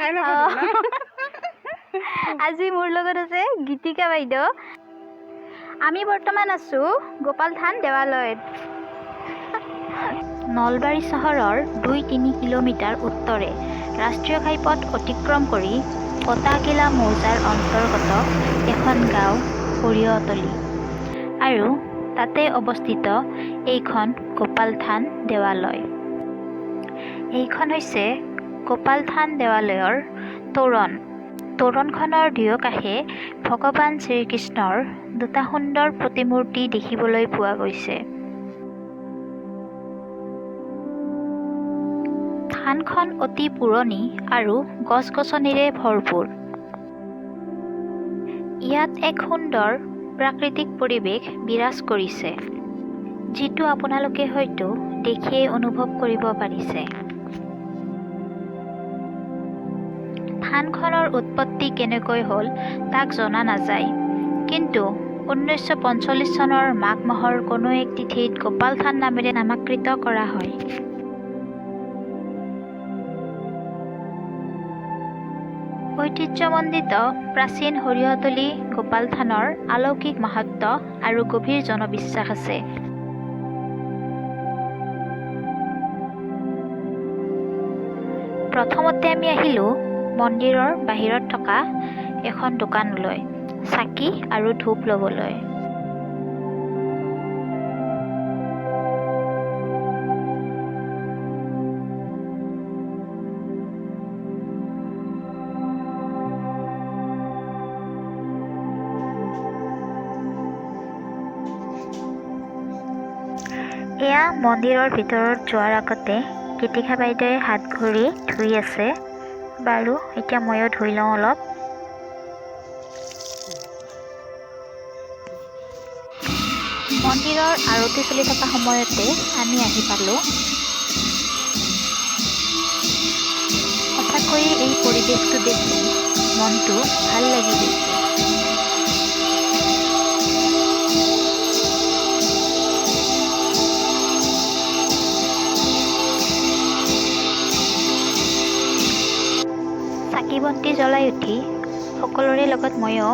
চাই ল'ব দিলা আজি মোৰ লগত আছে গীতিকা বাইদেউ আমি বৰ্তমান আছো গোপাল থান দেৱালয়ত নলবাৰী চহৰৰ 2-3 কিলোমিটাৰ উত্তৰে ৰাষ্ট্ৰীয় ঘাইপথ অতিক্ৰম কৰি পতাকিলা মৌজাৰ অন্তৰ্গত এখন গাঁও সৰিয়তলী আৰু তাতে অৱস্থিত এইখন গোপাল থান দেৱালয় এইখন হৈছে গোপাল থান দেৱালয়ৰ তোৰণখনৰ দুয়োকাষে ভগৱান শ্ৰীকৃষ্ণৰ দুটা সুন্দৰ প্ৰতিমূৰ্তি দেখিবলৈ পোৱা গৈছে থানখন অতি পুৰণি আৰু গছ-গছনিৰে ভৰপূৰ ইয়াত এক সুন্দৰ প্ৰাকৃতিক পৰিৱেশ বিৰাজ কৰিছে যিটো আপোনালোকে হয়তো দেখিয়ে অনুভৱ কৰিব পাৰিছে থানখনৰ উৎপত্তি কেনেকৈ হ'ল তাক জনা নাযায় কিন্তু 1945 চনৰ মাঘ মাহৰ কোনো এক তিথিত গোপাল থান নামেৰে নামাকৃত কৰা হয় ঐতিহ্যমণ্ডিত প্ৰাচীন সৰিয়তলী গোপাল থানৰ অলৌকিক মাহাত্ম্য আৰু গভীৰ জনবিশ্বাস আছে প্ৰথমতে আমি আহিলোঁ মন্দিৰৰ বাহিৰত থকা এখন দোকানলৈ চাকি আৰু ধূপ ল'বলৈ এয়া মন্দিৰৰ ভিতৰত যোৱাৰ আগতে গীতিকা বাইদেৱে হাত ভৰি ধুই আছে বাৰু এতিয়া ময়ো ধুই লওঁ অলপ মন্দিৰৰ আৰতি চলি থকা সময়তে আমি আহি পালোঁ সঁচাকৈয়ে এই পৰিৱেশটো দেখি মনটো ভাল লাগি গৈছে চাকি বন্তি জ্বলাই উঠি সকলোৰে লগত ময়ো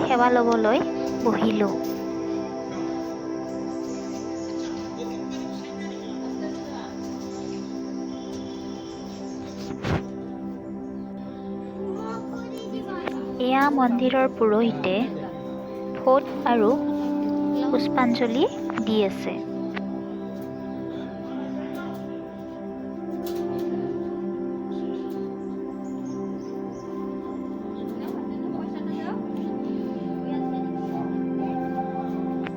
সেৱা ল'বলৈ বহিলোঁ এয়া মন্দিৰৰ পুৰোহিতে ফোট আৰু পুষ্পাঞ্জলি দি আছে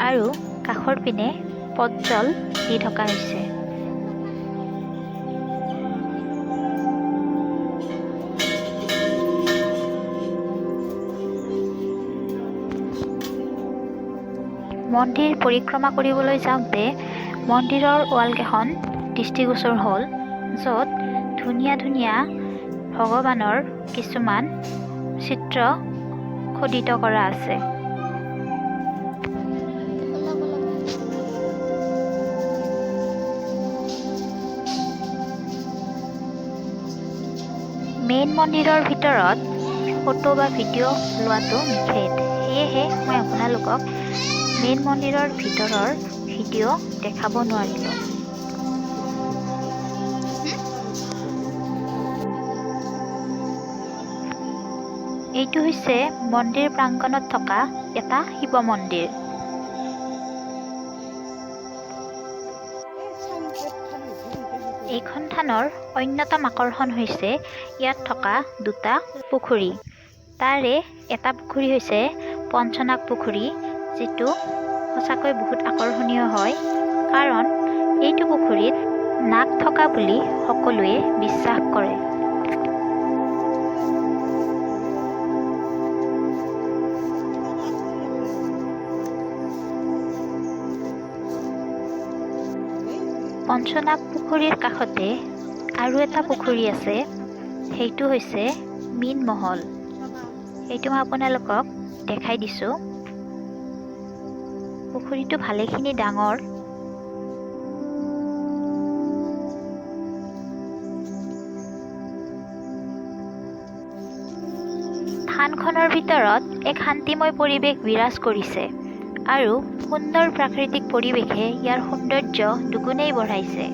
আৰু কাষৰ পিনে পটজল দি থকা হৈছে মন্দিৰ পৰিক্ৰমা কৰিবলৈ যাওঁতে মন্দিৰৰ ৱালকেইখন দৃষ্টিগোচৰ হ'ল য'ত ধুনীয়া ধুনীয়া ভগৱানৰ কিছুমান চিত্ৰ খোদিত কৰা আছে মেইন মন্দিৰৰ ভিতৰত ফটো বা ভিডিঅ' লোৱাটো নিষেধ সেয়েহে মই আপোনালোকক মেইন মন্দিৰৰ ভিতৰৰ ভিডিঅ' দেখাব নোৱাৰিলোঁ এইটো হৈছে মন্দিৰ প্ৰাংগণত থকা এটা শিৱ মন্দিৰ এইখন থানৰ অন্যতম আকৰ্ষণ হৈছে ইয়াত থকা দুটা পুখুৰী তাৰে এটা পুখুৰী হৈছে পঞ্চনাগ পুখুৰী যিটো সঁচাকৈ বহুত আকৰ্ষণীয় হয় কাৰণ এইটো পুখুৰীত নাগ থকা বুলি সকলোৱে বিশ্বাস কৰে পঞ্চনাগ পুখুৰীৰ কাষতে আৰু এটা পুখুৰী আছে সেইটো হৈছে মীন মহল এইটো মই আপোনালোকক দেখাই দিছোঁ পুখুৰীটো ভালেখিনি ডাঙৰ থানখনৰ ভিতৰত এক শান্তিময় পৰিৱেশ বিৰাজ কৰিছে আৰু সুন্দৰ প্ৰাকৃতিক পৰিৱেশে ইয়াৰ সৌন্দৰ্য দুগুণেই বঢ়াইছে।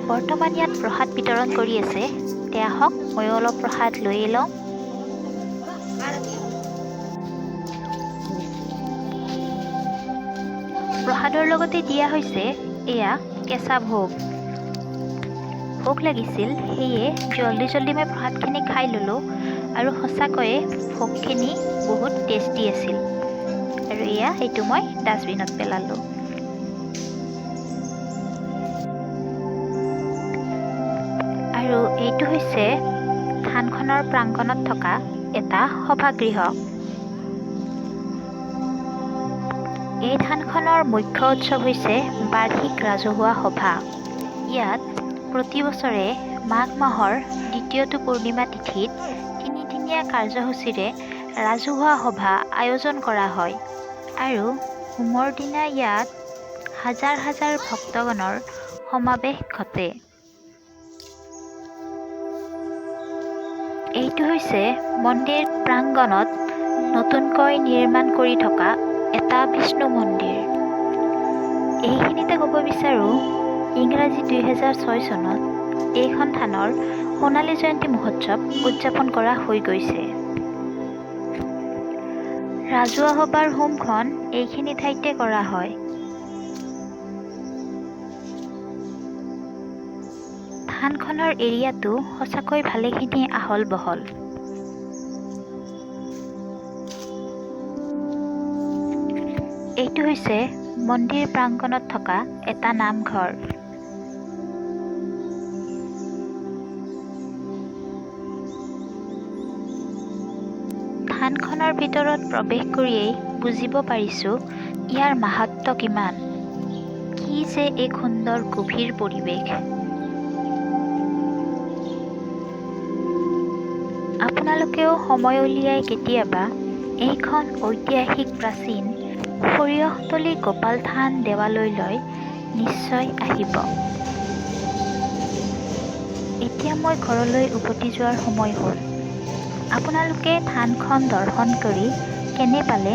বৰ্তমান ইয়াত প্ৰসাদ বিতৰণ কৰি আছে। তে আহক ময়ো অলপ প্ৰসাদ লৈ লওঁ। প্ৰসাদৰ লগতে দিয়া হৈছে এয়া কেঁচা ভোগ। ভোক লাগিছিল, সেয়ে জল্দি মই প্ৰসাদখিনি খাই ল'লোঁ আৰু সঁচাকৈয়ে ভোগখিনি বহুত টেষ্টি আছিল। আৰু এইটো মই ডাষ্টবিনত পেলালোঁ। আৰু এইটো হৈছে থানখনৰ প্ৰাংগণত থকা এটা সভাগৃহ। এই থানখনৰ মুখ্য উৎসৱ হৈছে বাৰ্ষিক ৰাজহুৱা সভা। ইয়াত প্ৰতি বছৰে মাঘ মাহৰ দ্বিতীয়টো পূৰ্ণিমা তিথিত তিনিদিনীয়া কাৰ্যসূচীৰে ৰাজহুৱা সভা আয়োজন কৰা হয় আৰু হোমৰ দিনা ইয়াত হাজাৰ হাজাৰ ভক্তগণৰ সমাৱেশ ঘটে। এইটো হৈছে মন্দিৰ প্ৰাংগণত নতুনকৈ নিৰ্মাণ কৰি থকা এটা বিষ্ণু মন্দিৰ। এইখিনিতে ক'ব বিচাৰোঁ, ইংৰাজী 2006 চনত এইখন থানৰ সোণালী জয়ন্তী মহোৎসৱ উদযাপন কৰা হৈ গৈছে। ৰাজহুৱা সভাৰ হোমখন এইখিনি ঠাইতে কৰা হয়। থানখনৰ এৰিয়াটো সঁচাকৈ ভালেখিনি আহল বহল। এইটো হৈছে মন্দিৰ প্ৰাংগণত থকা এটা নামঘৰ। থানখনৰ ভিতৰত প্ৰৱেশ কৰিয়েই বুজিব পাৰিছোঁ ইয়াৰ মাহাত্ম্য কিমান। কি যে এক সুন্দৰ গভীৰ পৰিৱেশ। আপোনালোকেও সময় উলিয়াই কেতিয়াবা এইখন ঐতিহাসিক প্ৰাচীন সৰিয়হতলী গোপাল থান দেৱালয়লৈ নিশ্চয় আহিব। এতিয়া মই ঘৰলৈ উভতি যোৱাৰ সময় হ'ল। আপোনালোকে থানখন দৰ্শন কৰি কেনে পালে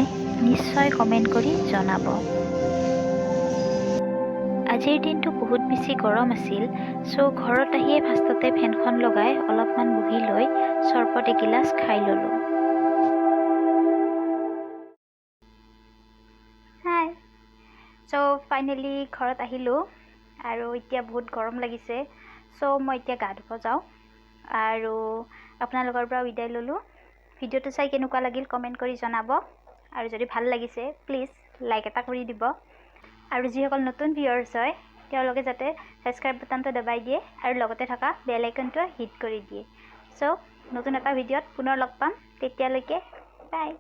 নিশ্চয় কমেণ্ট কৰি জনাব। আজিৰ দিনটো বহুত বেছি গৰম আছিল, ঘৰত আহিয়ে ফাৰ্ষ্টতে ফেনখন লগাই অলপমান বহি লৈ চৰবত এগিলাচ খাই ল'লোঁ। ফাইনেলি ঘৰত আহিলোঁ আৰু এতিয়া বহুত গৰম লাগিছে। মই এতিয়া গা ধুব যাওঁ আৰু আপোনালোকৰ পৰা বিদায় ল'লোঁ। ভিডিঅ'টো চাই কেনেকুৱা লাগিল কমেণ্ট কৰি জনাব আৰু যদি ভাল লাগিছে প্লিজ লাইক এটা কৰি দিব আৰু যিসকল নতুন ভিউৱাৰ্ছ হয় তেওঁলোকে যাতে ছাবস্ক্ৰাইব বাটনটো দবাই দিয়ে আৰু লগতে থকা বেল আইকনটো হিট কৰি দিয়ে। নতুন এটা ভিডিঅ'ত পুনৰ লগ পাম। তেতিয়ালৈকে বাই।